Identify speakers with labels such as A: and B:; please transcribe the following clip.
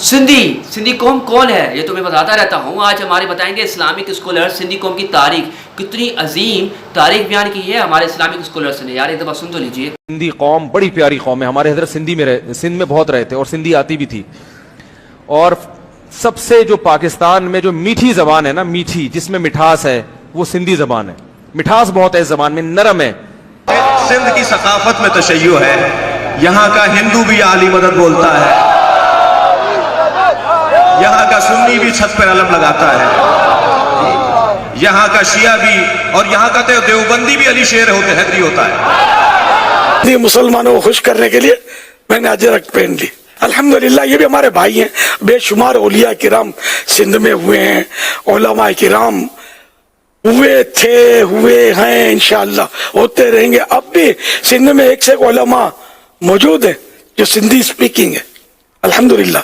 A: सिंधी सिंधी कौम कौन है ये तो मैं बताता रहता हूँ। आज हमारे बताएंगे इस्लामिक स्कॉलर सिंधी कौम की तारीख, कितनी अजीम तारीख बयान की है हमारे इस्लामिक स्कॉलर्स ने। यार एक दफ़ा सुन तो लीजिए।
B: सिंधी कौम बड़ी प्यारी कौम है। हमारे हजरत सिंध में बहुत रहे थे और सिंधी आती भी थी। और सबसे जो पाकिस्तान में जो मीठी जबान है ना, मीठी जिसमें मिठास है, वो सिंधी जबान है। मिठास बहुत है इस जबान में, नरम है।
C: सिंध की सकाफत में तशय्यो है। यहाँ का हिंदू भी आली मदद बोलता है, यहाँ का सुन्नी भी छत पर अलम लगाता है, यहाँ का शिया भी, और यहाँ का तो देवबंदी भी अली शेर होते हैदरी होता है।
D: मुसलमानों को खुश करने के लिए मैंने अजरक पहन ली। अल्हम्दुलिल्लाह ये भी हमारे भाई हैं। बेशुमार औलिया किराम सिंध में हुए हैं, उलमा किराम हुए थे, हुए हैं, इंशाअल्लाह होते रहेंगे। अब भी सिंध में एक से एक उलमा मौजूद है जो सिंधी स्पीकिंग है, अल्हम्दुलिल्लाह।